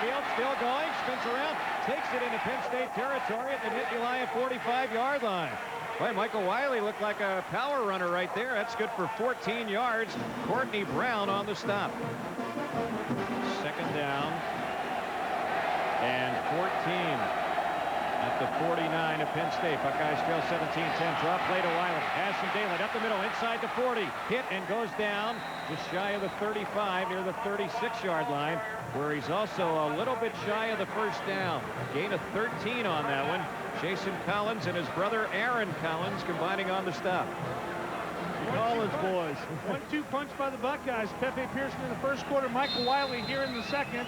midfield, still going, spins around, takes it into Penn State territory at the Nittany 45-yard line. Boy, Michael Wiley looked like a power runner right there. That's good for 14 yards. Courtney Brown on the stop. Second down and 14 at the 49 of Penn State. Buckeyes trail 17-10. Drop play to Wiley. Ashton Daylight up the middle, inside the 40. Hit and goes down just shy of the 35, near the 36-yard line, where he's also a little bit shy of the first down. Gain of 13 on that one. Jason Collins and his brother Aaron Collins combining on the stop. Collins boys. 1-2 punch by the Buckeyes. Pepe Pearson in the first quarter. Michael Wiley here in the second.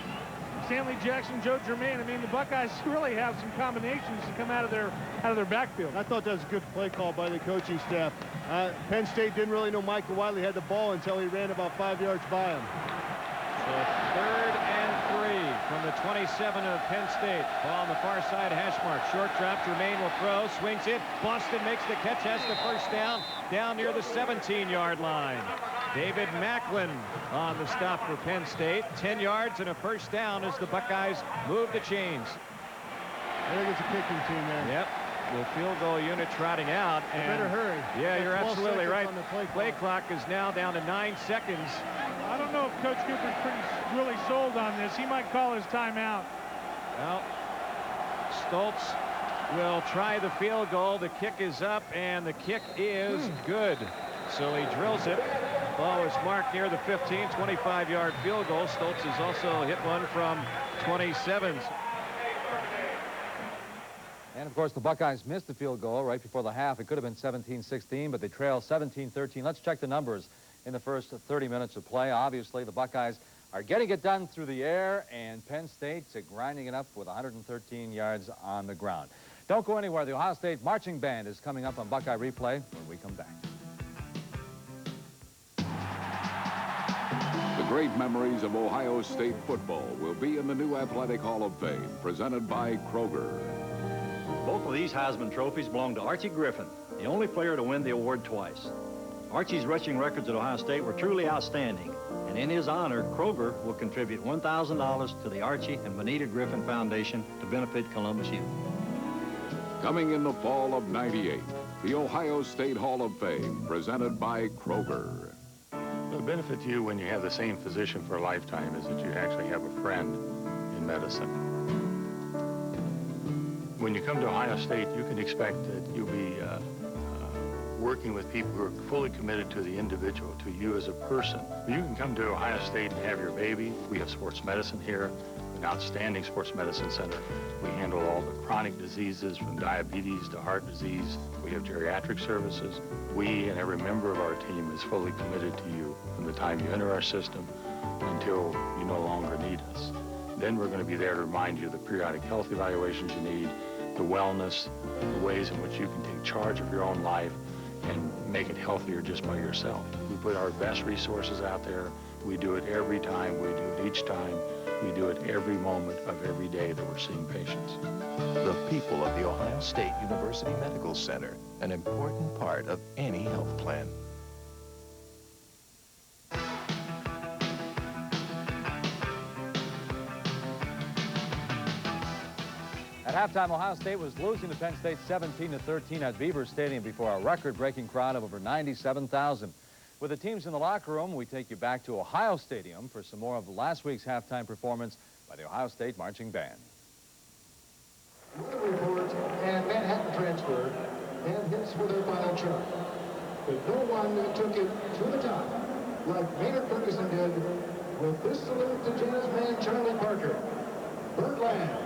Stanley Jackson, Joe Germain. I mean, the Buckeyes really have some combinations to come out of their backfield. I thought that was a good play call by the coaching staff. Penn State didn't really know Michael Wiley had the ball until he ran about 5 yards by him. So 3rd and 3 from the 27 of Penn State. Ball on the far side, hash mark. Short drop, Germain will throw, swings it. Boston makes the catch, has the first down near the 17-yard line. David Macklin on the stop for Penn State. 10 yards and a first down as the Buckeyes move the chains. I think it's a kicking team there. Yep. The field goal unit trotting out. And better hurry. Yeah, you're absolutely right. Play clock is now down to 9 seconds. I don't know if Coach Cooper's really sold on this. He might call his timeout. Well, Stoltz will try the field goal. The kick is up, and the kick is good. So he drills it. Ball is marked near the 15, 25-yard field goal. Stoltz has also hit one from 27. And, of course, the Buckeyes missed the field goal right before the half. It could have been 17-16, but they trail 17-13. Let's check the numbers in the first 30 minutes of play. Obviously, the Buckeyes are getting it done through the air, and Penn State's grinding it up with 113 yards on the ground. Don't go anywhere. The Ohio State Marching Band is coming up on Buckeye Replay when we come back. The great memories of Ohio State football will be in the new Athletic Hall of Fame, presented by Kroger. Both of these Heisman trophies belong to Archie Griffin, the only player to win the award twice. Archie's rushing records at Ohio State were truly outstanding, and in his honor, Kroger will contribute $1,000 to the Archie and Bonita Griffin Foundation to benefit Columbus youth. Coming in the fall of '98, the Ohio State Hall of Fame, presented by Kroger. The benefit to you when you have the same physician for a lifetime is that you actually have a friend in medicine. When you come to Ohio State, you can expect that you'll be working with people who are fully committed to the individual, to you as a person. You can come to Ohio State and have your baby. We have sports medicine here, an outstanding sports medicine center. We handle all the chronic diseases from diabetes to heart disease. We have geriatric services. We and every member of our team is fully committed to you from the time you enter our system until you no longer need us. Then we're going to be there to remind you of the periodic health evaluations you need, the wellness, the ways in which you can take charge of your own life and make it healthier just by yourself. We put our best resources out there. We do it every time. We do it each time. We do it every moment of every day that we're seeing patients. The people of the Ohio State University Medical Center, an important part of any health plan. At halftime, Ohio State was losing to Penn State 17-13 at Beaver Stadium before a record-breaking crowd of over 97,000. With the teams in the locker room, we take you back to Ohio Stadium for some more of last week's halftime performance by the Ohio State Marching Band. Weather report and Manhattan transfer and hits for their final try. But no one took it to the top like Maynard Ferguson did with this salute to jazz man Charlie Parker. Birdland.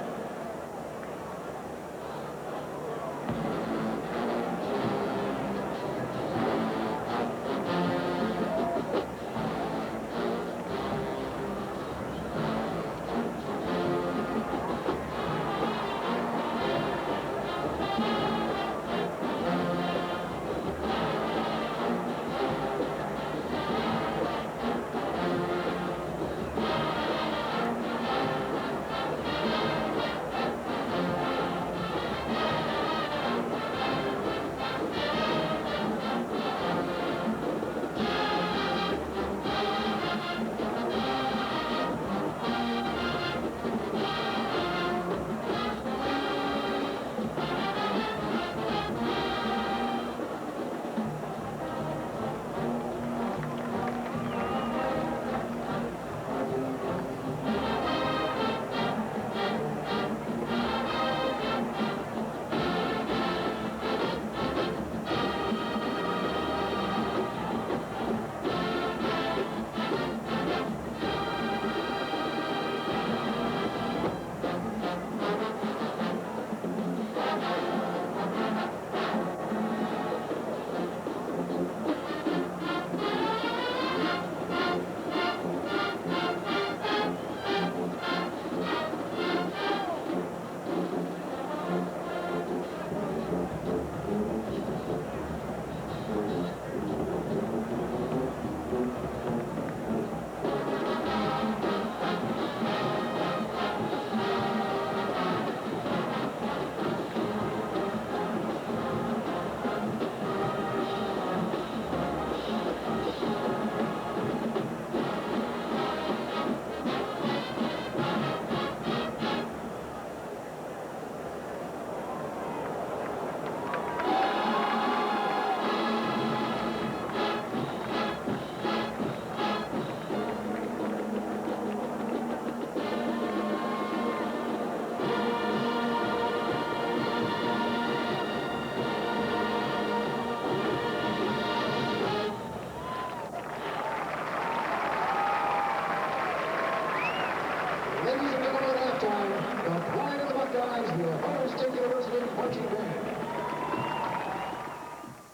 Buckeyes, the Ohio State University marching band.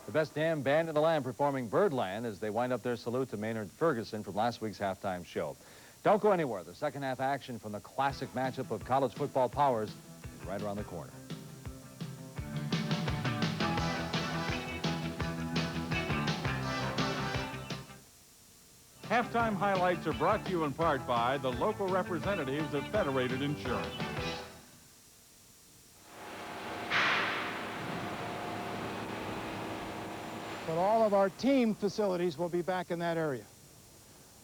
The best damn band in the land performing Birdland as they wind up their salute to Maynard Ferguson from last week's halftime show. Don't go anywhere. The second half action from the classic matchup of college football powers is right around the corner. Halftime highlights are brought to you in part by the local representatives of Federated Insurance. But all of our team facilities will be back in that area.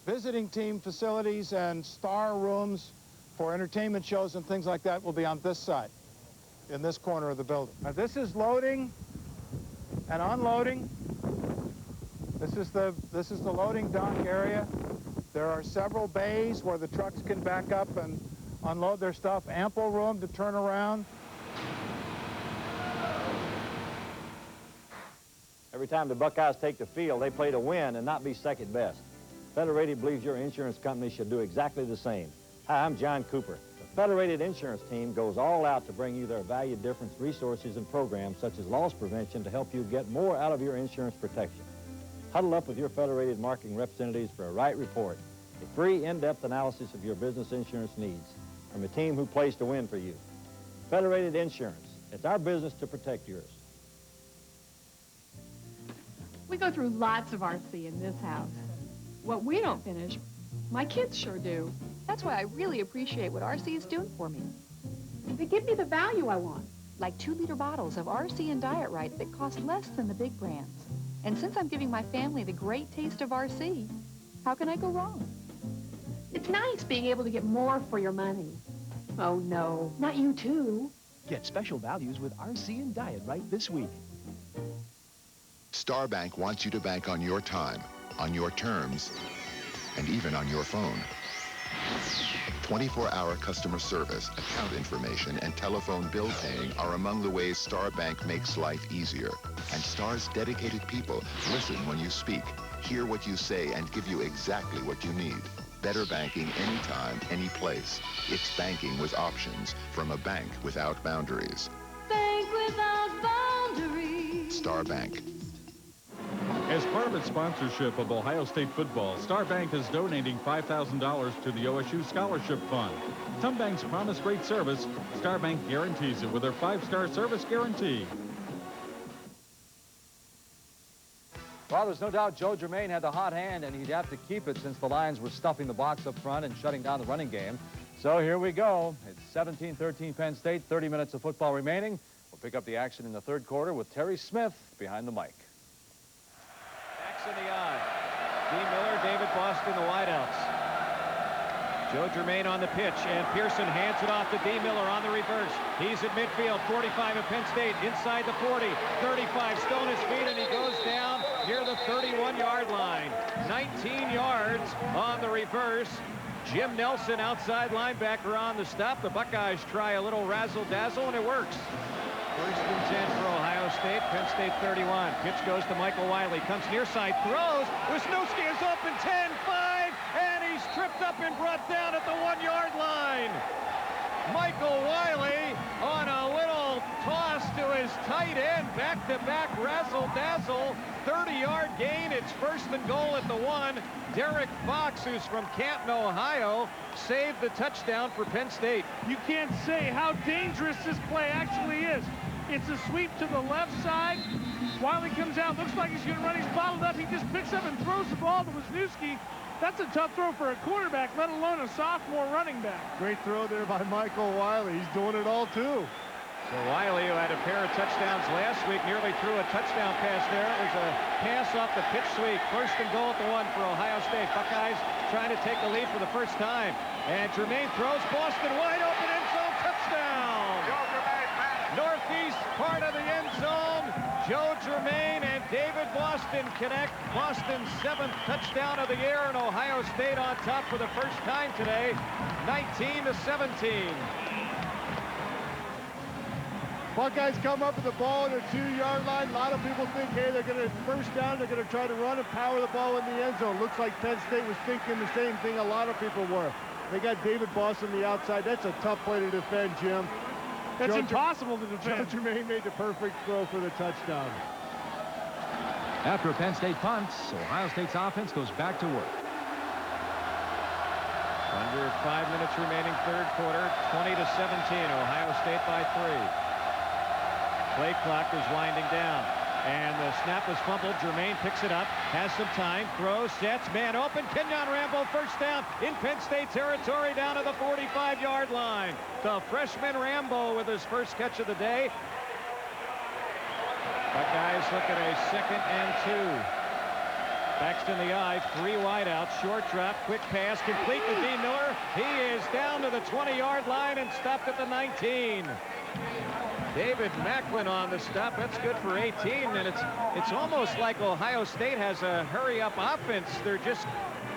Visiting team facilities and star rooms for entertainment shows and things like that will be on this side, in this corner of the building. Now, this is loading and unloading. This is the loading dock area. There are several bays where the trucks can back up and unload their stuff. Ample room to turn around. Every time the Buckeyes take the field, they play to win and not be second best. Federated believes your insurance company should do exactly the same. Hi, I'm John Cooper. The Federated Insurance Team goes all out to bring you their valued difference resources and programs such as loss prevention to help you get more out of your insurance protection. Huddle up with your Federated marketing representatives for a right report, a free in-depth analysis of your business insurance needs from a team who plays to win for you. Federated Insurance. It's our business to protect yours. We go through lots of RC in this house. What we don't finish, my kids sure do. That's why I really appreciate what RC is doing for me. They give me the value I want. Like 2-liter bottles of RC and Diet Right that cost less than the big brands. And since I'm giving my family the great taste of RC, how can I go wrong? It's nice being able to get more for your money. Oh, no, not you too. Get special values with RC and Diet Right this week. Star Bank wants you to bank on your time, on your terms, and even on your phone. 24-hour customer service, account information, and telephone bill paying are among the ways Star Bank makes life easier. And Star's dedicated people listen when you speak, hear what you say, and give you exactly what you need. Better banking anytime, any place. It's banking with options from a bank without boundaries. Bank without boundaries. Star Bank. As part of its sponsorship of Ohio State football, Star Bank is donating $5,000 to the OSU Scholarship Fund. Some banks promise great service. Star Bank guarantees it with their 5-star service guarantee. Well, there's no doubt Joe Germain had the hot hand, and he'd have to keep it since the Lions were stuffing the box up front and shutting down the running game. So here we go. It's 17-13 Penn State, 30 minutes of football remaining. We'll pick up the action in the third quarter with Terry Smith behind the mic. In the eye. D. Miller, David Boston, the wideouts. Joe Germain on the pitch, and Pearson hands it off to D. Miller on the reverse. He's at midfield, 45 of Penn State, inside the 40, 35, still on his feet, and he goes down near the 31-yard line. 19 yards on the reverse. Jim Nelson, outside linebacker, on the stop. The Buckeyes try a little razzle-dazzle, and it works. First and 10 for Ohio State. Penn State 31. Pitch goes to Michael Wiley. Comes near side. Throws. Wisniewski is open. 10-5. And he's tripped up and brought down at the 1-yard line. Michael Wiley on a little toss to his tight end. Back-to-back razzle-dazzle. 30-yard gain. It's first and goal at the 1. Derek Fox, who's from Canton, Ohio, saved the touchdown for Penn State. You can't say how dangerous this play actually is. It's a sweep to the left side. Wiley comes out, looks like he's going to run. He's bottled up. He just picks up and throws the ball to Wisniewski. That's a tough throw for a quarterback, let alone a sophomore running back. Great throw there by Michael Wiley. He's doing it all, too. So Wiley, who had a pair of touchdowns last week, nearly threw a touchdown pass there. It was a pass off the pitch sweep. First and goal at the 1 for Ohio State. Buckeyes trying to take the lead for the first time. And Germain throws. Boston wide open, end zone, touchdown. Northeast part of the end zone. Joe Germain and David Boston connect. Boston's 7th touchdown of the year, and Ohio State on top for the first time today, 19-17. Buckeyes come up with the ball on their 2-yard line. A lot of people think, hey, they're going to first down. They're going to try to run and power the ball in the end zone. Looks like Penn State was thinking the same thing a lot of people were. They got David Boston on the outside. That's a tough play to defend, Jim. That's impossible to defend. Joe Germain made the perfect throw for the touchdown. After a Penn State punt, Ohio State's offense goes back to work. Under 5 minutes remaining, third quarter, 20-17, Ohio State by 3. Play clock is winding down. And the snap was fumbled. Germain picks it up, has some time, throws, sets, man open. Kenyon Rambo first down in Penn State territory down to the 45-yard line. The freshman Rambo with his first catch of the day. Buckeyes look at a 2nd and 2. Backs in the eye, 3 wideouts, short drop, quick pass, complete to D. Miller. He is down to the 20-yard line and stopped at the 19. David Macklin on the stop. That's good for 18, and it's almost like Ohio State has a hurry-up offense. They're just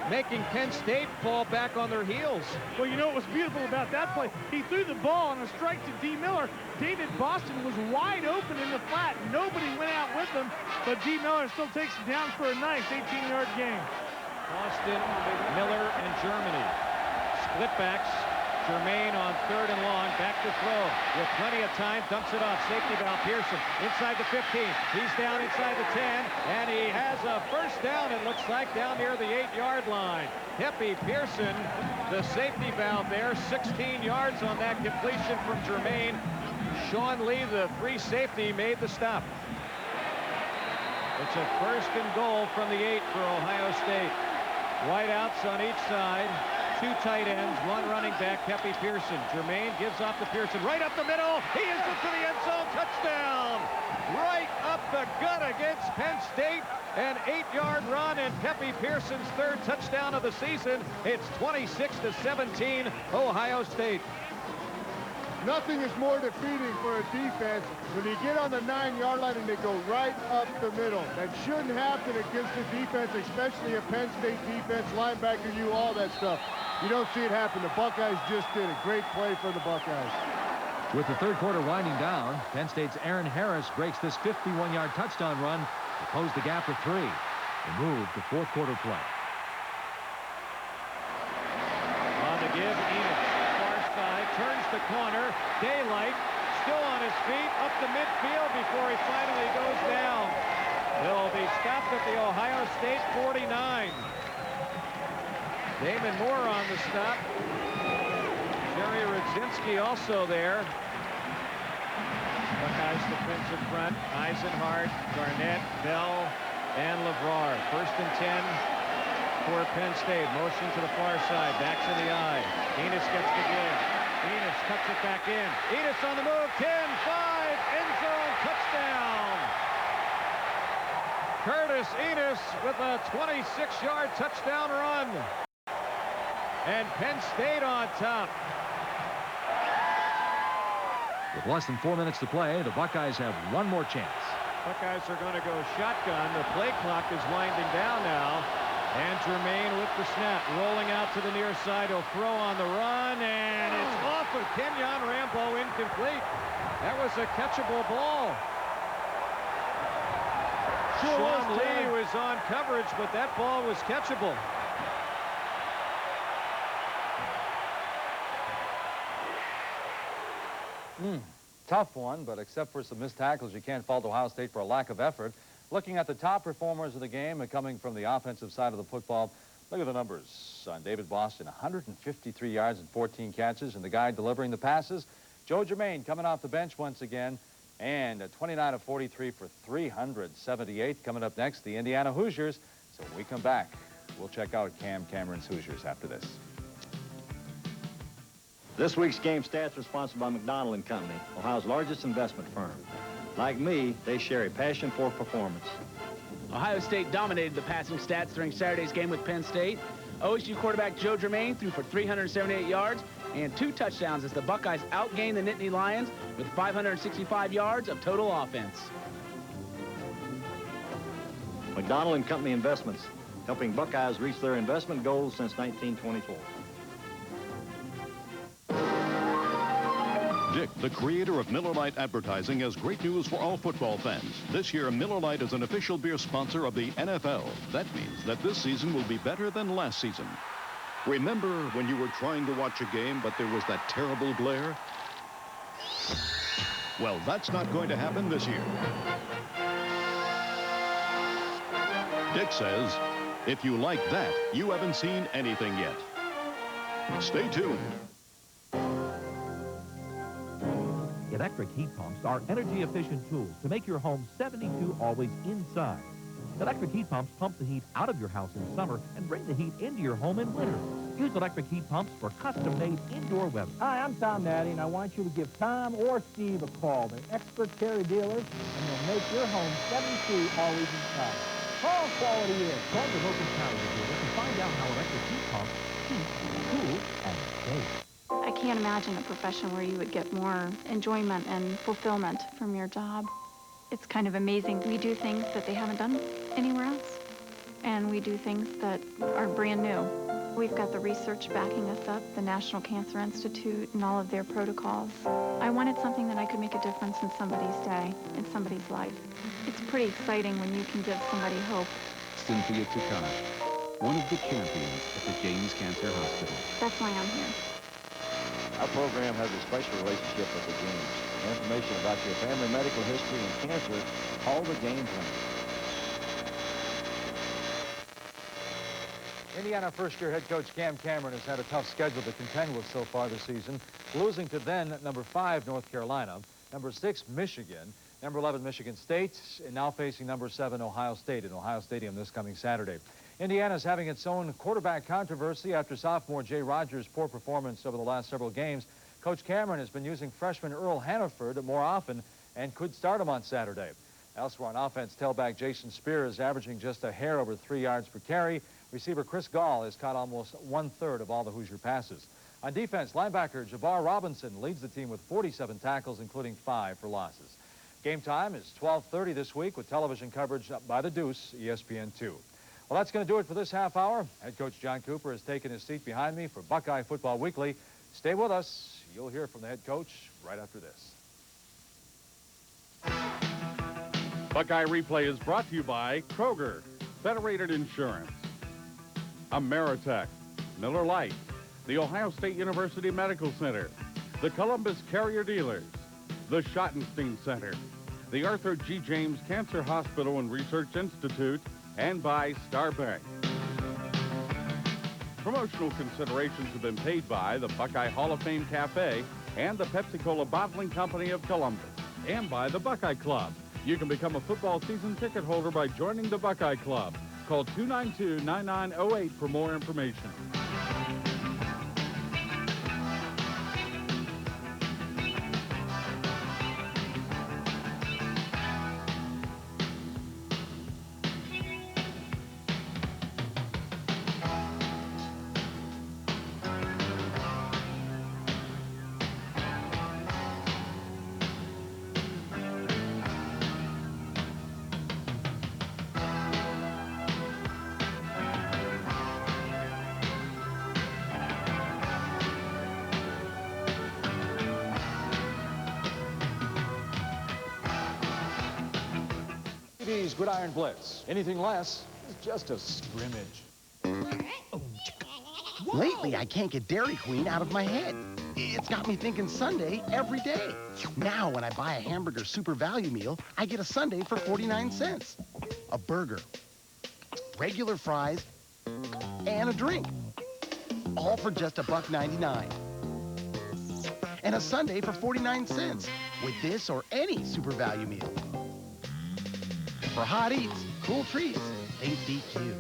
making Penn State fall back on their heels. Well, you know what was beautiful about that play? He threw the ball on a strike to D. Miller. David Boston was wide open in the flat. Nobody went out with him, but D. Miller still takes it down for a nice 18-yard gain. Boston, Miller, and Germany. Split backs. Germain on 3rd and long, back to throw with plenty of time, dumps it off. Safety valve Pearson inside the 15. He's down inside the 10, and he has a first down, it looks like, down near the 8-yard line. Heppy Pearson, the safety valve there, 16 yards on that completion from Germain. Sean Lee, the free safety, made the stop. It's a 1st and goal from the 8 for Ohio State. Wideouts on each side. 2 tight ends, 1 running back, Heppy Pearson. Germain gives off to Pearson, right up the middle. He is into the end zone, touchdown! Right up the gut against Penn State. An 8-yard run and Heppy Pearson's 3rd touchdown of the season. It's 26-17, Ohio State. Nothing is more defeating for a defense when you get on the 9-yard line and they go right up the middle. That shouldn't happen against a defense, especially a Penn State defense, linebacker, all that stuff. You don't see it happen. The Buckeyes just did a great play for the Buckeyes. With the third quarter winding down, Penn State's Aaron Harris breaks this 51-yard touchdown run to close the gap to 3 and move to fourth quarter play. On the give, Enos, far side, turns the corner. Daylight still on his feet, up the midfield before he finally goes down. He'll be stopped at the Ohio State 49. Damon Moore on the stop. Jerry Radzinski also there. Buckeyes defensive front. Eisenhart, Garnett, Bell, and LeVar. 1st and 10 for Penn State. Motion to the far side. Backs in the eye. Enos gets the give. Enos cuts it back in. Enos on the move. 10, 5, end zone, touchdown. Curtis Enos with a 26-yard touchdown run. And Penn State on top. With less than 4 minutes to play, the Buckeyes have one more chance. Buckeyes are going to go shotgun. The play clock is winding down now. And Germain with the snap, rolling out to the near side. He'll throw on the run, and it's off of Kenyon Rambo, incomplete. That was a catchable ball. Sean Lee was on coverage, but that ball was catchable. Tough one, but except for some missed tackles, you can't fault Ohio State for a lack of effort. Looking at the top performers of the game and coming from the offensive side of the football, look at the numbers on David Boston. 153 yards and 14 catches, and the guy delivering the passes, Joe Germain, coming off the bench once again, and 29 of 43 for 378. Coming up next, the Indiana Hoosiers. So when we come back, we'll check out Cam Cameron's Hoosiers after this. This week's game stats are sponsored by McDonald & Company, Ohio's largest investment firm. Like me, they share a passion for performance. Ohio State dominated the passing stats during Saturday's game with Penn State. OSU quarterback Joe Germain threw for 378 yards and 2 touchdowns as the Buckeyes outgained the Nittany Lions with 565 yards of total offense. McDonald & Company Investments, helping Buckeyes reach their investment goals since 1924. Dick, the creator of Miller Lite Advertising, has great news for all football fans. This year, Miller Lite is an official beer sponsor of the NFL. That means that this season will be better than last season. Remember when you were trying to watch a game, but there was that terrible glare? Well, that's not going to happen this year. Dick says, if you like that, you haven't seen anything yet. Stay tuned. Electric heat pumps are energy-efficient tools to make your home 72 always inside. Electric heat pumps pump the heat out of your house in summer and bring the heat into your home in winter. Use electric heat pumps for custom-made indoor weather. Hi, I'm Tom Natty, and I want you to give Tom or Steve a call. They're expert Terry dealers, and they'll make your home 72 always inside. Call quality is. Call the local power dealer to find out how electric heat pumps keep cool and safe. I can't imagine a profession where you would get more enjoyment and fulfillment from your job. It's kind of amazing. We do things that they haven't done anywhere else, and we do things that are brand new. We've got the research backing us up, the National Cancer Institute and all of their protocols. I wanted something that I could make a difference in somebody's day, in somebody's life. It's pretty exciting when you can give somebody hope. Cynthia Tukar, one of the champions at the James Cancer Hospital. That's why I'm here. Our program has a special relationship with the James. For information about your family medical history and cancer, call the James number. Indiana first-year head coach Cam Cameron has had a tough schedule to contend with so far this season, losing to then number 5 North Carolina, number 6 Michigan, number 11 Michigan State, and now facing number 7 Ohio State in Ohio Stadium this coming Saturday. Indiana's having its own quarterback controversy after sophomore Jay Rogers' poor performance over the last several games. Coach Cameron has been using freshman Earl Hannaford more often and could start him on Saturday. Elsewhere on offense, tailback Jason Spear is averaging just a hair over 3 yards per carry. Receiver Chris Gall has caught almost 1/3 of all the Hoosier passes. On defense, linebacker Jabbar Robinson leads the team with 47 tackles, including 5 for losses. Game time is 12:30 this week with television coverage by the Deuce, ESPN2. Well, that's going to do it for this half hour. Head coach John Cooper has taken his seat behind me for Buckeye Football Weekly. Stay with us. You'll hear from the head coach right after this. Buckeye Replay is brought to you by Kroger, Federated Insurance, Ameritech, Miller Lite, the Ohio State University Medical Center, the Columbus Carrier Dealers, the Schottenstein Center, the Arthur G. James Cancer Hospital and Research Institute, and by Star Bank. Promotional considerations have been paid by the Buckeye Hall of Fame Cafe and the Pepsi-Cola Bottling Company of Columbus, and by the Buckeye Club. You can become a football season ticket holder by joining the Buckeye Club. Call 292-9908 for more information. TV's Gridiron Blitz. Anything less is just a scrimmage. Lately, I can't get Dairy Queen out of my head. It's got me thinking Sunday every day. Now, when I buy a hamburger super value meal, I get a sundae for 49 cents. A burger, regular fries, and a drink. All for just $1.99. And a sundae for 49 cents with this or any super value meal. For hot eats, cool treats, think DQ.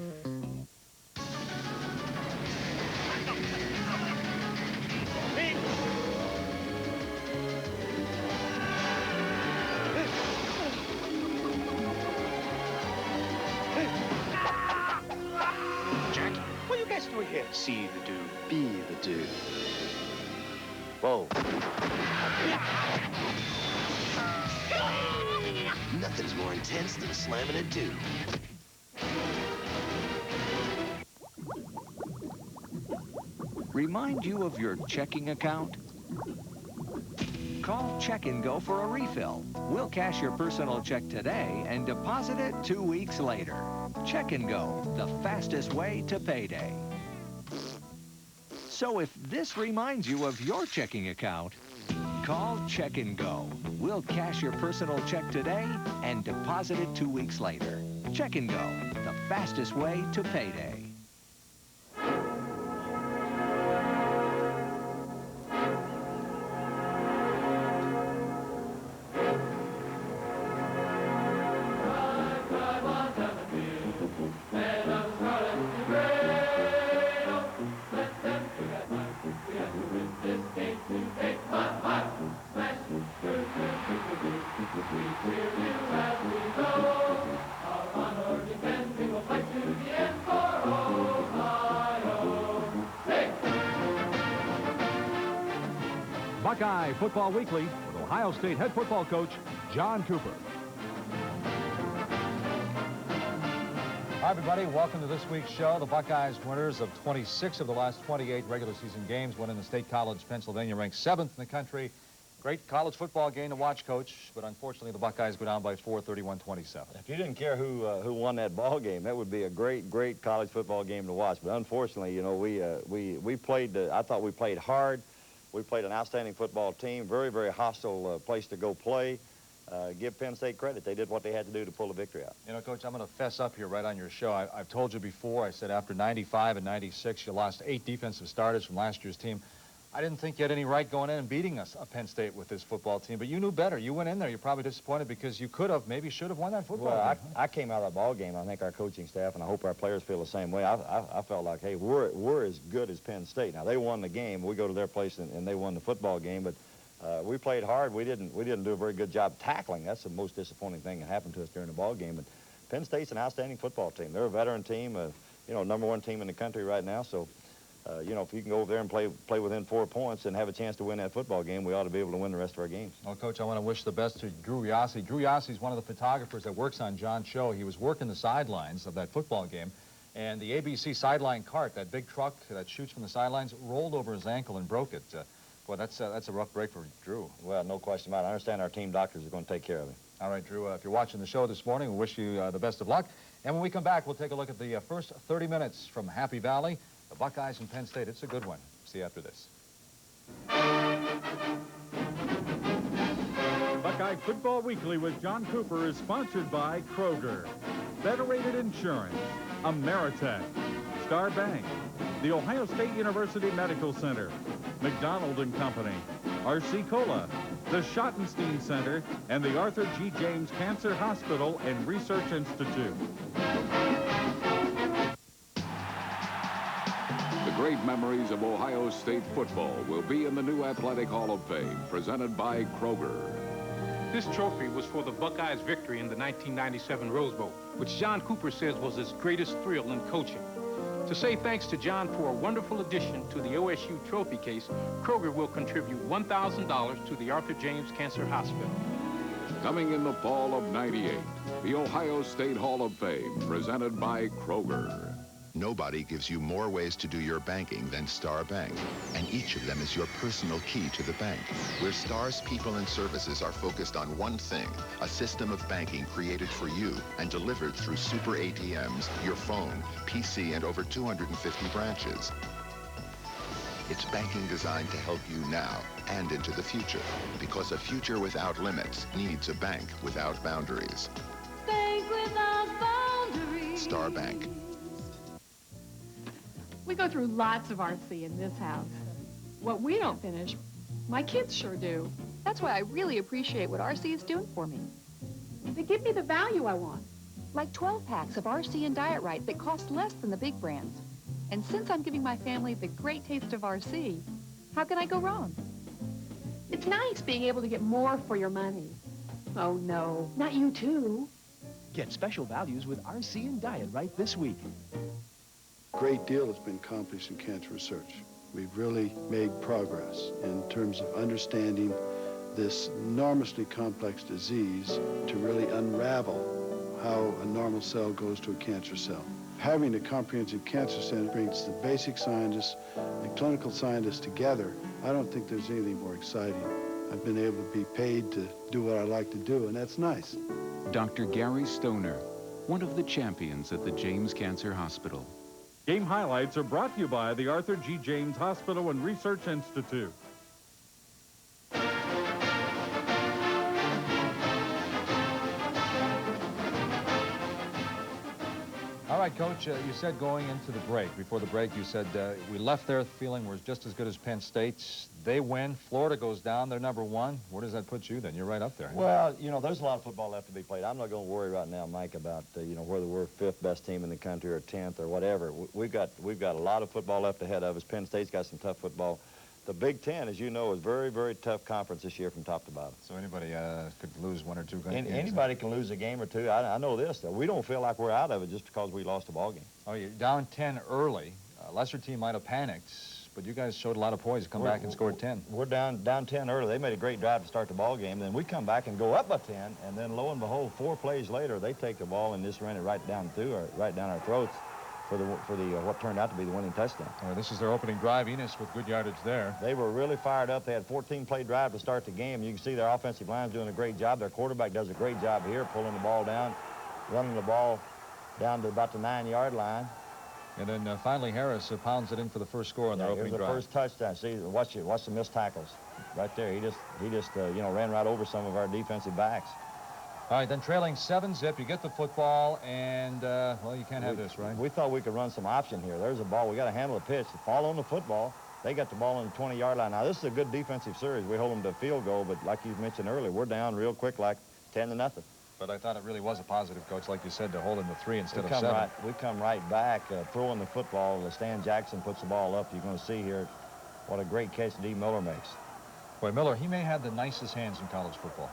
Jackie, what are you guys doing here? See the dude. Be the dude. Whoa. Nothing's more intense than slamming a dude. Remind you of your checking account? Call Check and Go for a refill. We'll cash your personal check today and deposit it 2 weeks later. Check and Go, the fastest way to payday. So if this reminds you of your checking account, call Check and Go. We'll cash your personal check today and deposit it 2 weeks later. Check and Go, the fastest way to payday. Buckeye Football Weekly with Ohio State head football coach John Cooper. Hi, everybody. Welcome to this week's show. The Buckeyes, winners of 26 of the last 28 regular season games, won in the State College, Pennsylvania, ranked 7th in the country. Great college football game to watch, Coach, but unfortunately the Buckeyes go down by 4, 31-27. If you didn't care who won that ball game, that would be a great college football game to watch. But unfortunately, you know, we played. I thought we played hard. We played an outstanding football team. Very hostile place to go play. Give Penn State credit. They did what they had to do to pull the victory out. You know, Coach, I'm going to fess up here right on your show. I've told you before. I said after 95 and 96, you lost 8 defensive starters from last year's team. I didn't think you had any right going in and beating us, Penn State, with this football team, but you knew better. You went in there. You're probably disappointed because you could have, maybe should have won that football game. I came out of that ball game. I think our coaching staff, and I hope our players feel the same way. I felt like, hey, we're as good as Penn State. Now, they won the game. We go to their place, and they won the football game, but we played hard. We didn't do a very good job tackling. That's the most disappointing thing that happened to us during the ball game. But Penn State's an outstanding football team. They're a veteran team, you know, #1 team in the country right now, so... you know, if you can go over there and play within 4 points and have a chance to win that football game, we ought to be able to win the rest of our games. Well, Coach, I want to wish the best to Drew Yossi. Drew Yossi is one of the photographers that works on John's show. He was working the sidelines of that football game, and the ABC sideline cart, that big truck that shoots from the sidelines, rolled over his ankle and broke it. Boy, that's a rough break for Drew. Well, no question about it. I understand our team doctors are going to take care of him. All right, Drew, if you're watching the show this morning, we wish you the best of luck. And when we come back, we'll take a look at the first 30 minutes from Happy Valley. The Buckeyes and Penn State. It's a good one. See you after this. Buckeye Football Weekly with John Cooper is sponsored by Kroger, Federated Insurance, Ameritech, Star Bank, the Ohio State University Medical Center, McDonald & Company, RC Cola, the Schottenstein Center, and the Arthur G. James Cancer Hospital and Research Institute. Great memories of Ohio State football will be in the new Athletic Hall of Fame, presented by Kroger. This trophy was for the Buckeyes' victory in the 1997 Rose Bowl, which John Cooper says was his greatest thrill in coaching. To say thanks to John for a wonderful addition to the OSU trophy case, Kroger will contribute $1,000 to the Arthur James Cancer Hospital. Coming in the fall of '98, the Ohio State Hall of Fame, presented by Kroger. Nobody gives you more ways to do your banking than Star Bank, and each of them is your personal key to the bank, where Star's people and services are focused on one thing, a system of banking created for you and delivered through super ATMs, your phone, PC, and over 250 branches. It's banking designed to help you now and into the future, because a future without limits needs a bank without boundaries. Bank without boundaries. Star Bank. We go through lots of RC in this house. What we don't finish, my kids sure do. That's why I really appreciate what RC is doing for me. They give me the value I want. Like 12 packs of RC and Diet Right that cost less than the big brands. And since I'm giving my family the great taste of RC, how can I go wrong? It's nice being able to get more for your money. Oh, no, not you too. Get special values with RC and Diet Right this week. Great deal has been accomplished in cancer research. We've really made progress in terms of understanding this enormously complex disease to really unravel how a normal cell goes to a cancer cell. Having a comprehensive cancer center brings the basic scientists and clinical scientists together. I don't think there's anything more exciting. I've been able to be paid to do what I like to do, and that's nice. Dr. Gary Stoner, one of the champions at the James Cancer Hospital. Game highlights are brought to you by the Arthur G. James Hospital and Research Institute. All right, Coach, you said going into the break, before the break, you said we left there feeling we're just as good as Penn State. They win. Florida goes down. They're #1. Where does that put you then? You're right up there. Well, you know, there's a lot of football left to be played. I'm not going to worry right now, Mike, about, you know, whether we're 5th best team in the country or 10th or whatever. We've got a lot of football left ahead of us. Penn State's got some tough football. The Big Ten, as you know, is a very, very tough conference this year from top to bottom. So anybody could lose 1 or 2 games? Anybody can lose a game or two. I know this, though. We don't feel like we're out of it just because we lost a ball game. Oh, you're down 10 early. A lesser team might have panicked, but you guys showed a lot of poise to come back and score 10. We're down 10 early. They made a great drive to start the ball game. Then we come back and go up by 10, and then lo and behold, 4 plays later, they take the ball and just ran it right down our throats for what turned out to be the winning touchdown. This is their opening drive. Enos with good yardage there. They were really fired up. They had a 14-play drive to start the game. You can see their offensive line's doing a great job. Their quarterback does a great job here, pulling the ball down, running the ball down to about the 9-yard line. And then finally Harris pounds it in for the first score on their opening drive. Here's the first touchdown. See, watch the missed tackles right there. He just you know, ran right over some of our defensive backs. All right, then trailing 7-zip, you get the football, and, well, you can't have this, right? We thought we could run some option here. There's a ball. We got to handle the pitch. Fall on the football. They got the ball on the 20-yard line. Now, this is a good defensive series. We hold them to a field goal, but like you mentioned earlier, we're down real quick, like 10-0. But I thought it really was a positive, Coach, like you said, to hold him to 3 instead of 7. We come right back, throwing the football. Stan Jackson puts the ball up. You're going to see here what a great catch D. Miller makes. Boy, Miller, he may have the nicest hands in college football.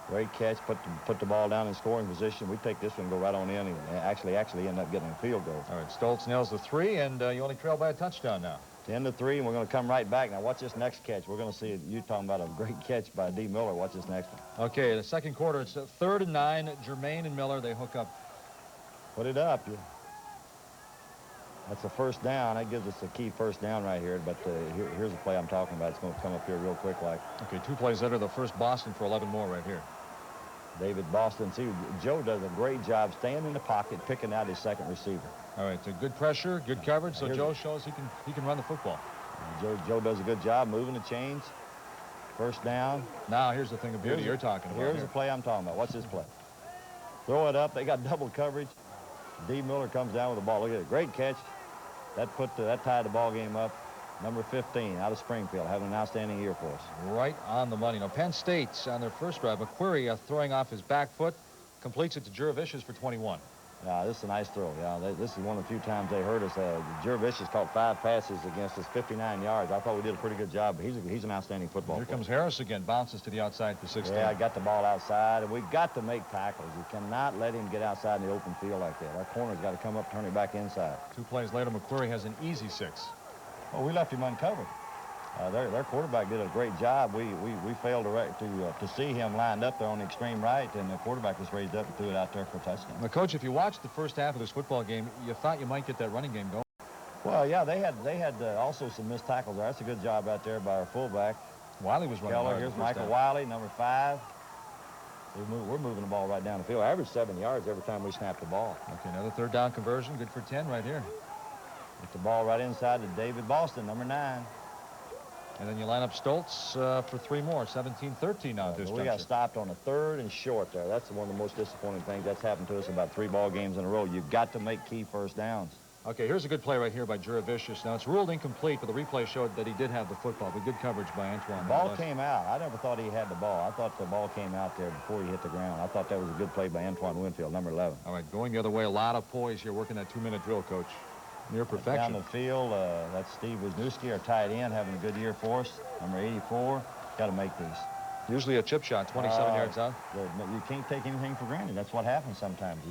Great catch, put the ball down in scoring position. We take this one and go right on in and actually end up getting a field goal. All right, Stoltz nails the 3, and you only trail by a touchdown now. 10-3, and we're going to come right back. Now, watch this next catch. We're going to see you talking about a great catch by D. Miller. Watch this next one. Okay, the second quarter, it's 3rd and 9. Jermaine and Miller, they hook up. Put it up. That's a first down. That gives us a key first down right here. But here's the play I'm talking about. It's going to come up here real quick like. Okay, 2 plays later, the first Boston for 11 more right here. David Boston. See, Joe does a great job staying in the pocket, picking out his second receiver. All right, so good pressure, good coverage, so Joe shows he can run the football. Joe does a good job moving the chains. First down. Now, here's the thing of beauty you're talking about. Here's the play I'm talking about. What's this play? Throw it up. They got double coverage. D. Miller comes down with the ball. Look at it. Great catch. That tied the ball game up. Number 15 out of Springfield, having an outstanding year for us. Right on the money. Now, Penn State on their first drive, McQuarrie throwing off his back foot, completes it to Jurevicius for 21. Yeah, this is a nice throw. Yeah, this is one of the few times they hurt us. Jurevicius caught 5 passes against us, 59 yards. I thought we did a pretty good job, but he's an outstanding football player. Here comes Harris again, bounces to the outside for 16. Yeah, got the ball outside, and we've got to make tackles. You cannot let him get outside in the open field like that. Our corner's got to come up, turn it back inside. 2 plays later, McQuarrie has an easy 6. Well, we left him uncovered. Their quarterback did a great job. We failed to see him lined up there on the extreme right, and the quarterback was raised up and threw it out there for a touchdown. Now, Coach, if you watched the first half of this football game, you thought you might get that running game going. Well, yeah, they had also some missed tackles there. That's a good job out there by our fullback. Wiley was running Keller. hard. Here's Michael Wiley, number 5. We're moving the ball right down the field. Average 7 yards every time we snap the ball. Okay, another 3rd down conversion. Good for 10 right here. Get the ball right inside to David Boston, number 9. And then you line up Stoltz for 3 more. 17-13 now at this We got stopped on a 3rd and short there. That's one of the most disappointing things that's happened to us about 3 ball games in a row. You've got to make key first downs. Okay, here's a good play right here by Jurevicius. Now, it's ruled incomplete, but the replay showed that he did have the football. But good coverage by Antoine. The ball came out. I never thought he had the ball. I thought the ball came out there before he hit the ground. I thought that was a good play by Antoine Winfield, number 11. All right, going the other way, a lot of poise here, working that 2-minute drill, Coach. Near perfection. Down the field, that's Steve Wisniewski, our tight end, having a good year for us. Number 84. Got to make these. Usually a chip shot, 27 yards out. You can't take anything for granted. That's what happens sometimes.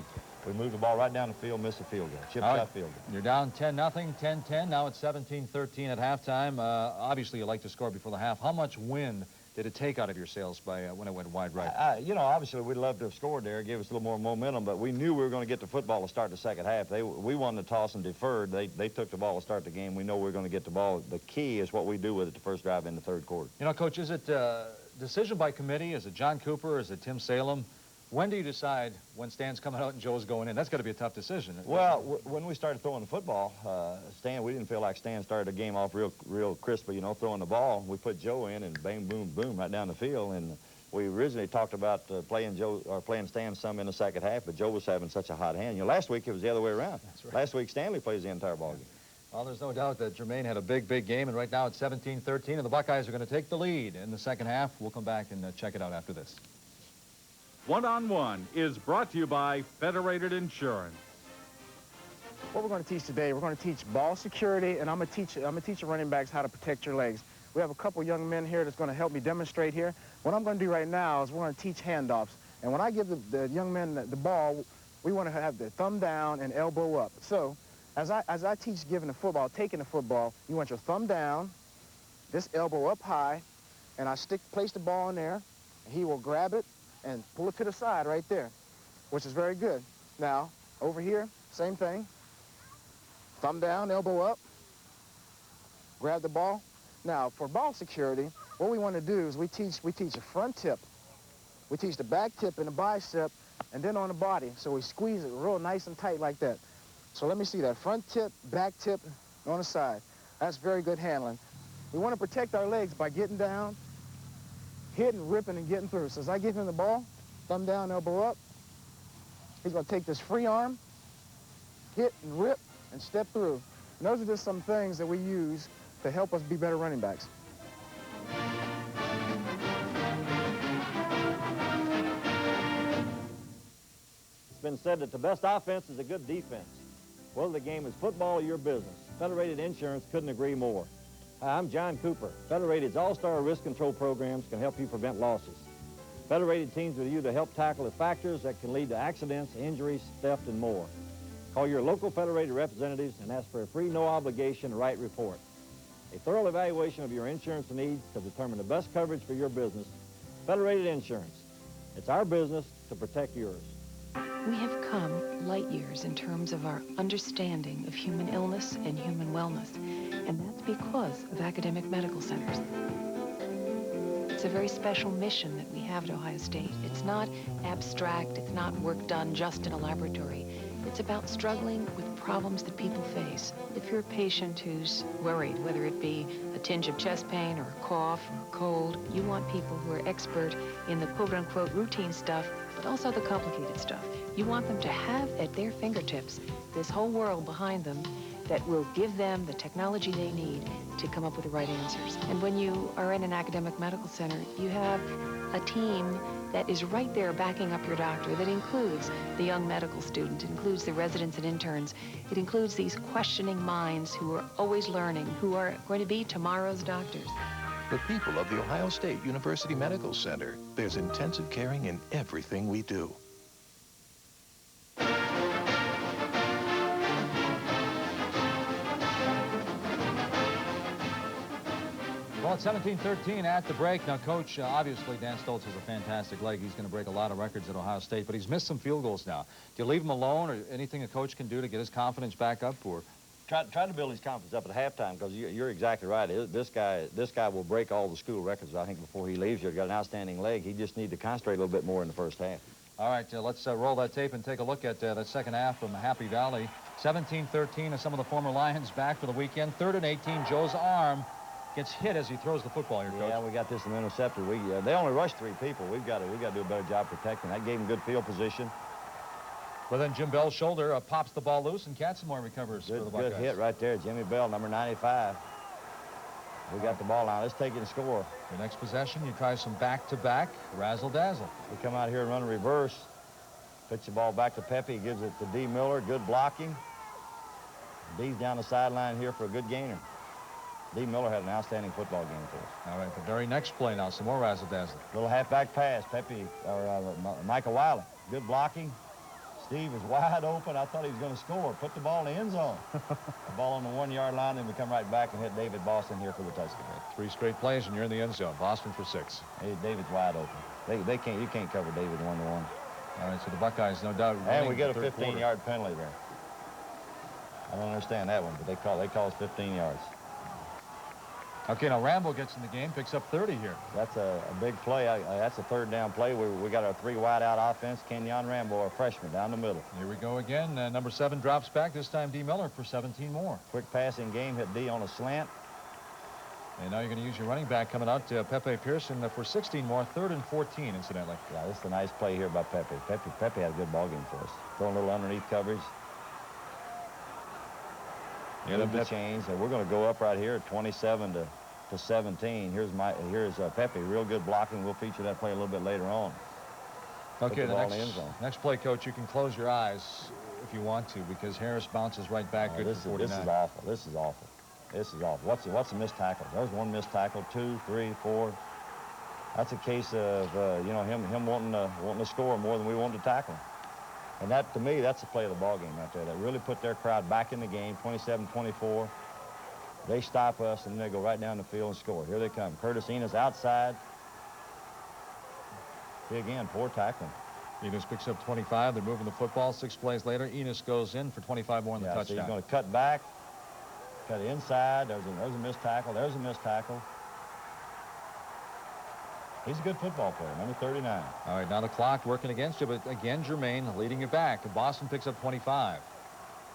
We move the ball right down the field, miss a field goal. Chip shot field goal. You're down 10-0, 10-10. Now it's 17-13 at halftime. Obviously, you like to score before the half. How much wind did it take out of your sails by when it went wide right? You know, obviously, we'd love to have scored there, give us a little more momentum, but we knew we were going to get the football to start the second half. We won the toss and deferred. They took the ball to start the game. We know we're going to get the ball. The key is what we do with it the first drive in the 3rd quarter. You know, Coach, is it decision by committee? Is it John Cooper? Is it Tim Salem? When do you decide when Stan's coming out and Joe's going in? That's got to be a tough decision. Well, when we started throwing the football, we didn't feel like Stan started the game off real crispy, you know, throwing the ball. We put Joe in and bang, boom, boom, right down the field. And We originally talked about playing Stan some in the second half, but Joe was having such a hot hand. You know, last week it was the other way around. That's right. Last week Stanley plays the entire ball game. Well, there's no doubt that Jermaine had a big game, and right now it's 17-13, and the Buckeyes are going to take the lead in the second half. We'll come back and check it out after this. One-on-One is brought to you by Federated Insurance. What we're going to teach today, we're going to teach ball security, and I'm going to teach the running backs how to protect your legs. We have a couple young men here that's going to help me demonstrate here. What I'm going to do right now is we're going to teach handoffs. And when I give the young men the ball, we want to have the thumb down and elbow up. So as I teach giving the football, taking the football, you want your thumb down, this elbow up high, and I place the ball in there, and he will grab it and pull it to the side right there, which is very good. Now, over here, same thing. Thumb down, elbow up, grab the ball. Now, for ball security, what we want to do is we teach a front tip. We teach the back tip and the bicep, and then on the body. So we squeeze it real nice and tight like that. So let me see that front tip, back tip on the side. That's very good handling. We want to protect our legs by getting down, hitting, ripping, and getting through. So as I give him the ball, thumb down, elbow up, he's going to take this free arm, hit and rip, and step through. And those are just some things that we use to help us be better running backs. It's been said that the best offense is a good defense. Whether the game is football or your business, Federated Insurance couldn't agree more. Hi, I'm John Cooper. Federated's all-star risk control programs can help you prevent losses. Federated teams with you to help tackle the factors that can lead to accidents, injuries, theft, and more. Call your local Federated representatives and ask for a free, no-obligation right report. A thorough evaluation of your insurance needs to determine the best coverage for your business. Federated Insurance. It's our business to protect yours. We have come light years in terms of our understanding of human illness and human wellness, and that's because of academic medical centers. It's a very special mission that we have at Ohio State. It's not abstract, it's not work done just in a laboratory. It's about struggling with problems that people face. If you're a patient who's worried, whether it be a tinge of chest pain or a cough or a cold, you want people who are expert in the quote-unquote routine stuff, but also the complicated stuff. You want them to have at their fingertips this whole world behind them that will give them the technology they need to come up with the right answers. And when you are in an academic medical center, you have a team that is right there backing up your doctor, that includes the young medical student, it includes the residents and interns, it includes these questioning minds who are always learning, who are going to be tomorrow's doctors. The people of the Ohio State University Medical Center. There's intensive caring in everything we do. Well, it's 17-13 at the break. Now, Coach, obviously, Dan Stoltz has a fantastic leg. He's going to break a lot of records at Ohio State, but he's missed some field goals now. Do you leave him alone, or anything a coach can do to get his confidence back up? Or Try to build his confidence up at halftime, because you're exactly right. This guy will break all the school records, I think, before he leaves here. He's got an outstanding leg. He just needs to concentrate a little bit more in the first half. All right, let's roll that tape and take a look at that second half from Happy Valley. 17-13, and some of the former Lions back for the weekend. 3rd and 18, Joe's arm gets hit as he throws the football here, Coach. Yeah, we got this in the interceptor. They only rushed 3 people. We've got to do a better job protecting. That gave him good field position. But then Jim Bell's shoulder pops the ball loose, and Katzenmoyer recovers for the Buckeyes. Good hit right there, Jimmy Bell, number 95. We got the ball now. Let's take it and score. The next possession, you try some back-to-back, razzle-dazzle. We come out here and run a reverse. Pitch the ball back to Pepe. He gives it to D. Miller. Good blocking. D's down the sideline here for a good gainer. D. Miller had an outstanding football game for us. All right, the very next play now, some more razzle-dazzle. Little halfback pass, Michael Wiley. Good blocking. Steve is wide open. I thought he was going to score. Put the ball in the end zone. The ball on the 1-yard line, and we come right back and hit David Boston here for the touchdown. 3 straight plays, and you're in the end zone. Boston for 6. Hey, David's wide open. You can't cover David 1-to-1. All right, so the Buckeyes, no doubt. And we get a 15-yard penalty there. I don't understand that one, but they call us 15 yards. Okay, now Rambo gets in the game, picks up 30 here. That's a big play. That's a 3rd down play. We got our 3 wide-out offense. Kenyon Rambo, our freshman, down the middle. Here we go again. Number 7 drops back. This time D. Miller for 17 more. Quick passing game. Hit D on a slant. And now you're going to use your running back coming out, Pepe Pearson, for 16 more, 3rd and 14, incidentally. Yeah, this is a nice play here by Pepe. Pepe had a good ball game for us. Throwing a little underneath coverage. Yeah, the change. And we're going to go up right here at 27 to 17. Here's Pepe. Real good blocking. We'll feature that play a little bit later on. Okay, the next play, Coach, you can close your eyes if you want to, because Harris bounces right back. Good for 49. This is awful. This is awful. This is awful. What's a missed tackle? There's one missed tackle, 2, 3, 4. That's a case of him wanting to score more than we wanted to tackle him. And that, to me, that's the play of the ball game right there. That really put their crowd back in the game. 27-24. They stop us and they go right down the field and score. Here they come. Curtis Enos outside. See again, poor tackling. Enos picks up 25. They're moving the football. 6 plays later, Enos goes in for 25 more in the touchdown. So he's going to cut back. Cut inside. There's a missed tackle. There's a missed tackle. He's a good football player, number 39. All right, now the clock working against you, but again, Jermaine leading you back. Boston picks up 25.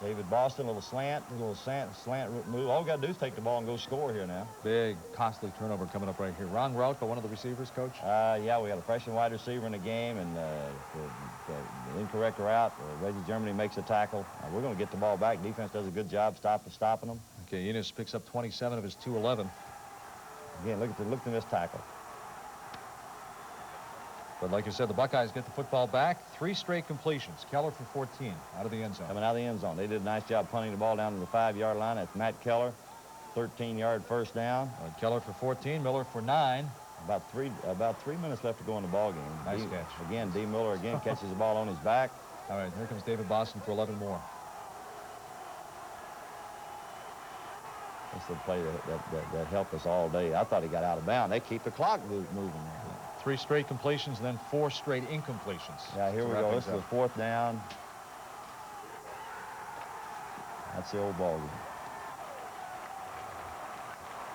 David Boston, a little slant move. All we got to do is take the ball and go score here now. Big, costly turnover coming up right here. Wrong route by one of the receivers, Coach? Yeah, we got a freshman wide receiver in the game, and the incorrect route. Reggie Germany makes a tackle. We're going to get the ball back. Defense does a good job stopping them. Okay, Enos picks up 27 of his 211. Again, look at this tackle. But like you said, the Buckeyes get the football back. 3 straight completions. Keller for 14 out of the end zone. Coming out of the end zone. They did a nice job punting the ball down to the 5-yard line. That's Matt Keller, 13-yard first down. Keller for 14, Miller for 9. About 3 minutes left to go in the ball game. Nice catch. Again, D. Miller catches the ball on his back. All right, here comes David Boston for 11 more. That's the play that helped us all day. I thought he got out of bounds. They keep the clock moving there. 3 straight completions and then 4 straight incompletions. Yeah, here we go. This is the 4th down. That's the old ball game.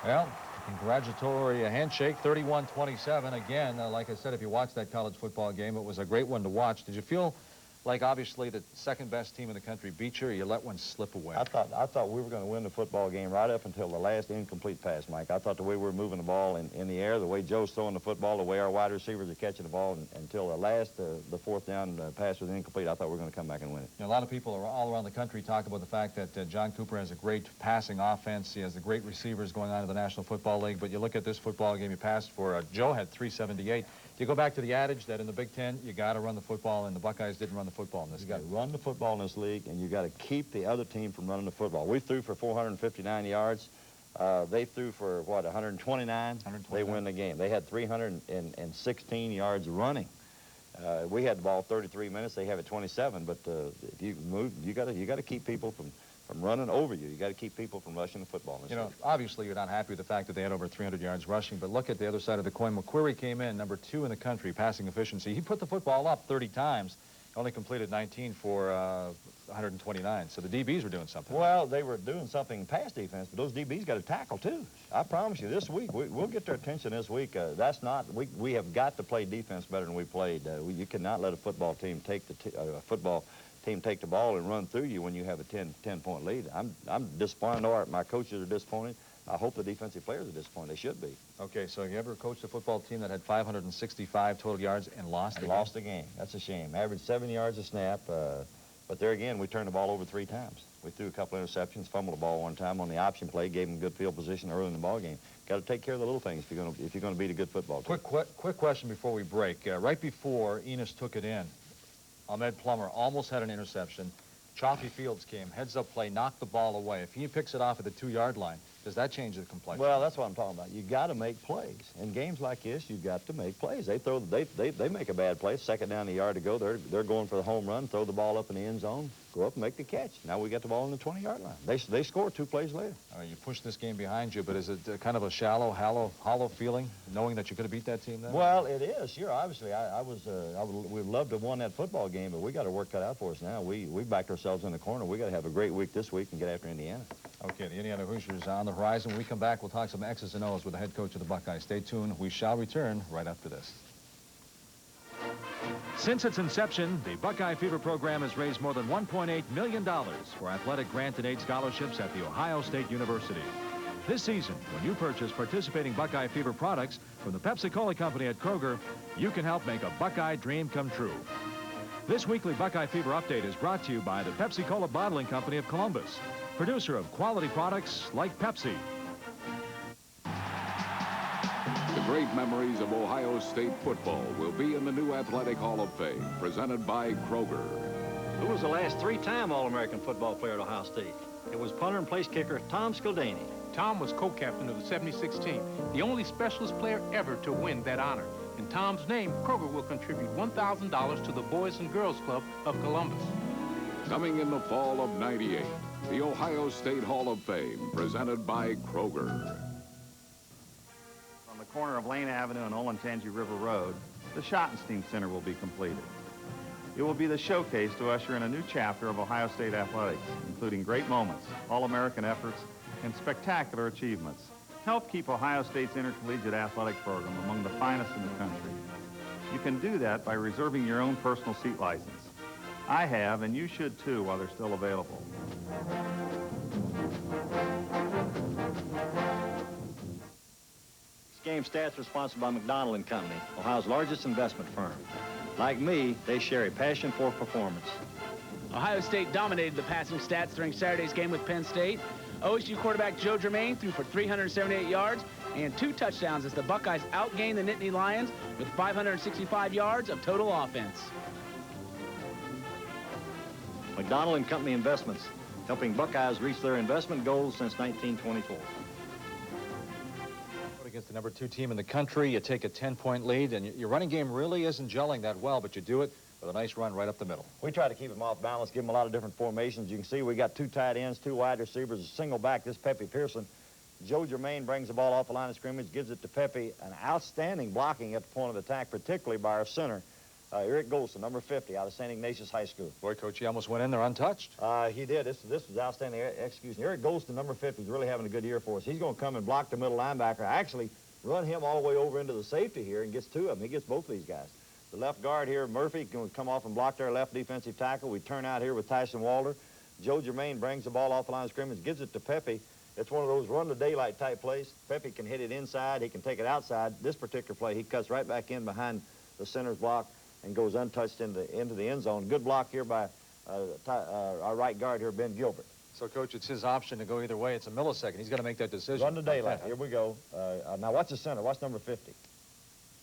Well, congratulatory handshake, 31-27. Again, like I said, if you watched that college football game, it was a great one to watch. Did you feel like, obviously, the second-best team in the country beat you, or you let one slip away? I thought we were going to win the football game right up until the last incomplete pass, Mike. I thought the way we were moving the ball in the air, the way Joe's throwing the football, the way our wide receivers are catching the ball, until the last, the 4th down pass was incomplete, I thought we were going to come back and win it. You know, a lot of people all around the country talk about the fact that John Cooper has a great passing offense. He has the great receivers going on to the National Football League. But you look at this football game he passed for, Joe had 378. Do you go back to the adage that in the Big Ten, you got to run the football, and the Buckeyes didn't run the football in this game? You got to run the football in this league, and you got to keep the other team from running the football. We threw for 459 yards. They threw for, what, 129? They win the game. They had 316 yards running. We had the ball 33 minutes. They have it 27. But if you move, you got to keep people from running over you. You got to keep people from rushing the football. You know, obviously you're not happy with the fact that they had over 300 yards rushing, but look at the other side of the coin. McQuarrie came in number 2 in the country, passing efficiency. He put the football up 30 times, only completed 19 for 129. So the DBs were doing something. Well, they were doing something in pass defense, but those DBs got to tackle too. I promise you, this week we'll get their attention. This week, we have got to play defense better than we played. You cannot let a football team take the ball and run through you when you have a 10-point lead. I'm disappointed. My coaches are disappointed. I hope the defensive players are disappointed. They should be. Okay, so you ever coached a football team that had 565 total yards and lost the game? Lost the game. That's a shame. Averaged 7 yards a snap. But there again, we turned the ball over 3 times. We threw a couple of interceptions, fumbled the ball one time on the option play, gave them good field position early in the ball game. Got to take care of the little things if you're going to beat a good football team. Quick question before we break. Right before Enos took it in, Ahmed Plummer almost had an interception. Chaffee Fields came, heads-up play, knocked the ball away. If he picks it off at the 2-yard line, does that change the complexion? Well, that's what I'm talking about. You got to make plays. In games like this, you got to make plays. They make a bad play, 2nd down, a yard to go. They're going for the home run, throw the ball up in the end zone, go up and make the catch. Now we got the ball on the 20-yard line. They score 2 plays later. All right, you push this game behind you, but is it kind of a shallow, hollow feeling, knowing that you could have beat that team then? Well, it is. Sure, obviously, we'd love to have won that football game, but we got our work cut out for us now. We backed ourselves in the corner. We got to have a great week this week and get after Indiana. Okay, the Indiana Hoosiers on the horizon. When we come back, we'll talk some X's and O's with the head coach of the Buckeyes. Stay tuned. We shall return right after this. Since its inception, the Buckeye Fever program has raised more than $1.8 million for athletic grant and aid scholarships at The Ohio State University. This season, when you purchase participating Buckeye Fever products from the Pepsi-Cola Company at Kroger, you can help make a Buckeye dream come true. This weekly Buckeye Fever update is brought to you by the Pepsi-Cola Bottling Company of Columbus, producer of quality products like Pepsi. The great memories of Ohio State football will be in the new Athletic Hall of Fame, presented by Kroger. Who was the last three-time All-American football player at Ohio State? It was punter and place kicker Tom Scaldini. Tom was co-captain of the 76 team, the only specialist player ever to win that honor. In Tom's name, Kroger will contribute $1,000 to the Boys and Girls Club of Columbus. Coming in the fall of '98, the Ohio State Hall of Fame, presented by Kroger. On the corner of Lane Avenue and Olentangy River Road, the Schottenstein Center will be completed. It will be the showcase to usher in a new chapter of Ohio State athletics, including great moments, all-American efforts, and spectacular achievements. Help keep Ohio State's intercollegiate athletic program among the finest in the country. You can do that by reserving your own personal seat license. I have, and you should too, while they're still available. This game stats are sponsored by McDonald & Company, Ohio's largest investment firm. Like me, they share a passion for performance. Ohio State dominated the passing stats during Saturday's game with Penn State. OSU quarterback Joe Germain threw for 378 yards and 2 touchdowns as the Buckeyes outgained the Nittany Lions with 565 yards of total offense. McDonald & Company Investments, helping Buckeyes reach their investment goals since 1924. Against the number 2 team in the country, you take a 10-point lead, and your running game really isn't gelling that well, but you do it with a nice run right up the middle. We try to keep them off balance, give them a lot of different formations. You can see we got 2 tight ends, 2 wide receivers, a single back, this Pepe Pearson. Joe Germain brings the ball off the line of scrimmage, gives it to Pepe, an outstanding blocking at the point of attack, particularly by our center, Eric Golson, number 50, out of St. Ignatius High School. Boy, Coach, he almost went in there untouched. He did. This was outstanding execution. Eric Golson, number 50, is really having a good year for us. He's going to come and block the middle linebacker. Actually, run him all the way over into the safety here and gets 2 of them. He gets both of these guys. The left guard here, Murphy, can come off and block their left defensive tackle. We turn out here with Tyson Walter. Joe Germain brings the ball off the line of scrimmage, gives it to Pepe. It's one of those run-to-daylight type plays. Pepe can hit it inside. He can take it outside. This particular play, he cuts right back in behind the center's block and goes untouched into the end zone. Good block here by our right guard here, Ben Gilbert. So, Coach, it's his option to go either way. It's a millisecond. He's got to make that decision. Run to daylight. Here we go. Now, watch the center. Watch number 50.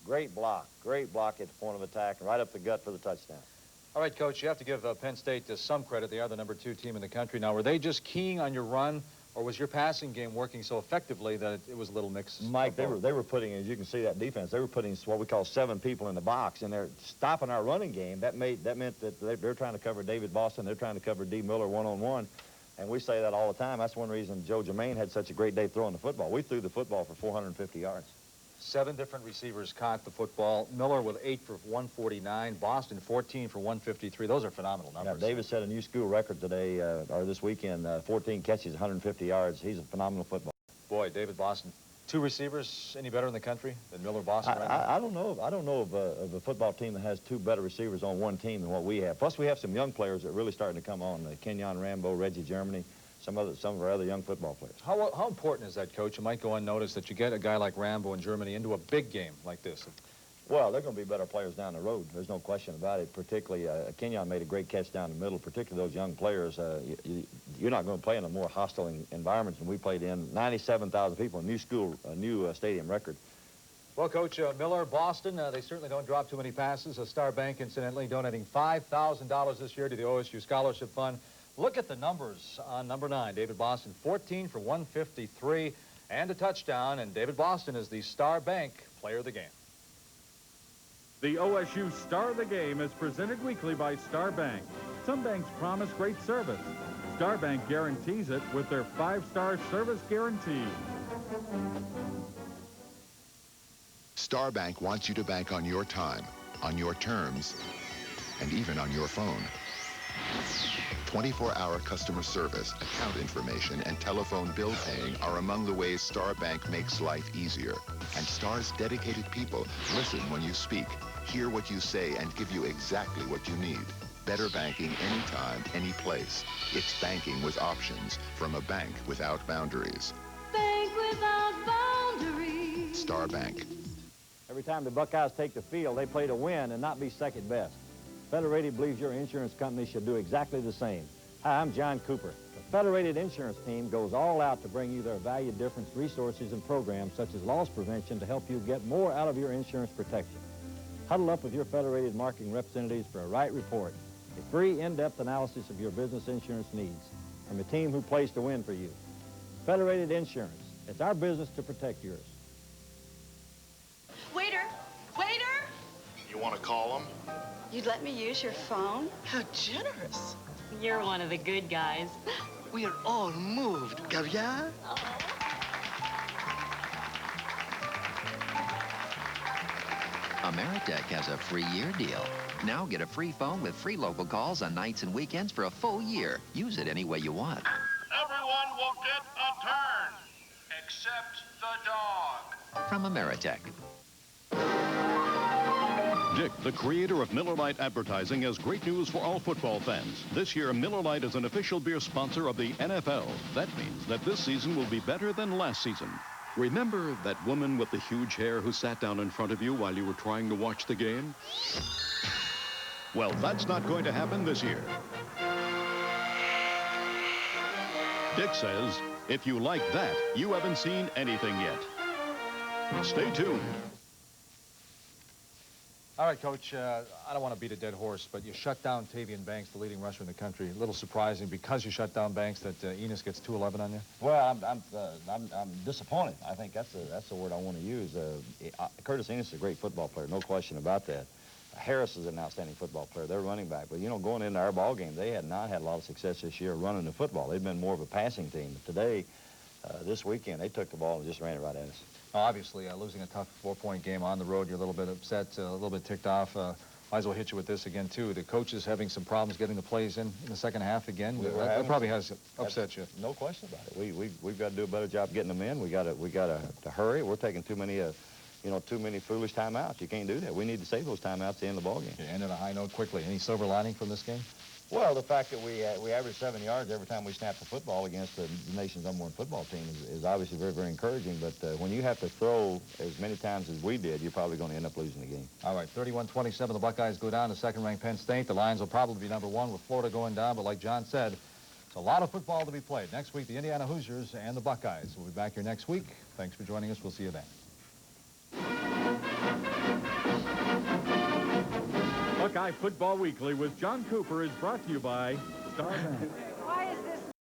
Great block at the point of attack, and right up the gut for the touchdown. All right, Coach, you have to give Penn State some credit. They are the number 2 team in the country. Now, were they just keying on your run, or was your passing game working so effectively that it was a little mix? Mike, they were putting, as you can see that defense, they were putting what we call 7 people in the box, and they're stopping our running game. That meant that they're trying to cover David Boston. They're trying to cover D. Miller one-on-one. And we say that all the time. That's one reason Joe Germain had such a great day throwing the football. We threw the football for 450 yards. 7 different receivers caught the football. Miller with 8 for 149. Boston 14 for 153. Those are phenomenal numbers. Yeah, David set a new school record today, or this weekend. 14 catches, 150 yards. He's a phenomenal football. Boy, David Boston. 2 receivers any better in the country than Miller Boston right now? I don't know. I don't know of a football team that has 2 better receivers on one team than what we have. Plus, we have some young players that are really starting to come on. Kenyon Rambo, Reggie Germany, some of our other young football players. How important is that, Coach? It might go unnoticed that you get a guy like Rambo in Germany into a big game like this. Well, they're going to be better players down the road. There's no question about it. Particularly, Kenyon made a great catch down the middle. Particularly those young players. You're not going to play in a more hostile environment than we played in. 97,000 people, a new stadium record. Well, Coach, Miller, Boston, they certainly don't drop too many passes. Star Bank, incidentally, donating $5,000 this year to the OSU Scholarship Fund. Look at the numbers on number 9, David Boston, 14 for 153 and a touchdown, and David Boston is the Star Bank Player of the Game. The OSU Star of the Game is presented weekly by Star Bank. Some banks promise great service. Star Bank guarantees it with their 5-star service guarantee. Star Bank wants you to bank on your time, on your terms, and even on your phone. 24-hour customer service, account information, and telephone bill paying are among the ways Star Bank makes life easier. And Star's dedicated people listen when you speak, hear what you say, and give you exactly what you need. Better banking anytime, any place. It's banking with options from a bank without boundaries. Bank Star Bank. Every time the Buckeyes take the field, they play to win and not be second best. Federated believes your insurance company should do exactly the same. Hi, I'm John Cooper. The Federated Insurance Team goes all out to bring you their valued difference resources and programs such as loss prevention to help you get more out of your insurance protection. Huddle up with your Federated marketing representatives for a right report, a free in-depth analysis of your business insurance needs from a team who plays to win for you. Federated Insurance. It's our business to protect yours. Waiter! Waiter! You want to call them? You'd let me use your phone? How generous. You're one of the good guys. We are all moved. Caviar? Ameritech has a free year deal. Now get a free phone with free local calls on nights and weekends for a full year. Use it any way you want. Everyone will get a turn, except the dog. From Ameritech. Dick, the creator of Miller Lite Advertising, has great news for all football fans. This year, Miller Lite is an official beer sponsor of the NFL. That means that this season will be better than last season. Remember that woman with the huge hair who sat down in front of you while you were trying to watch the game? Well, that's not going to happen this year. Dick says, if you like that, you haven't seen anything yet. Stay tuned. All right, Coach, I don't want to beat a dead horse, but you shut down Tavian Banks, the leading rusher in the country. A little surprising because you shut down Banks that Enos gets 211 on you? Well, I'm disappointed. I think that's the word I want to use. Curtis Enos is a great football player, no question about that. Harris is an outstanding football player. They're running back. But, you know, going into our ball game, they had not had a lot of success this year running the football. They've been more of a passing team. But today, this weekend, they took the ball and just ran it right at us. Obviously, losing a tough 4-point game on the road, you're a little bit upset, a little bit ticked off. Might as well hit you with this again, too. The coach is having some problems getting the plays in the second half again. That probably has upset you. No question about it. We've got to do a better job getting them in. We got to hurry. We're taking too many foolish timeouts. You can't do that. We need to save those timeouts to end the ball game. Okay, end on a high note quickly. Any silver lining from this game? Well, the fact that we average 7 yards every time we snap the football against the nation's #1 football team is obviously very, very encouraging. But when you have to throw as many times as we did, you're probably going to end up losing the game. All right, 31-27, the Buckeyes go down to second-ranked Penn State. The Lions will probably be #1 with Florida going down. But like John said, it's a lot of football to be played. Next week, the Indiana Hoosiers and the Buckeyes. We'll be back here next week. Thanks for joining us. We'll see you then. Buckeye Football Weekly with John Cooper is brought to you by Star Bank.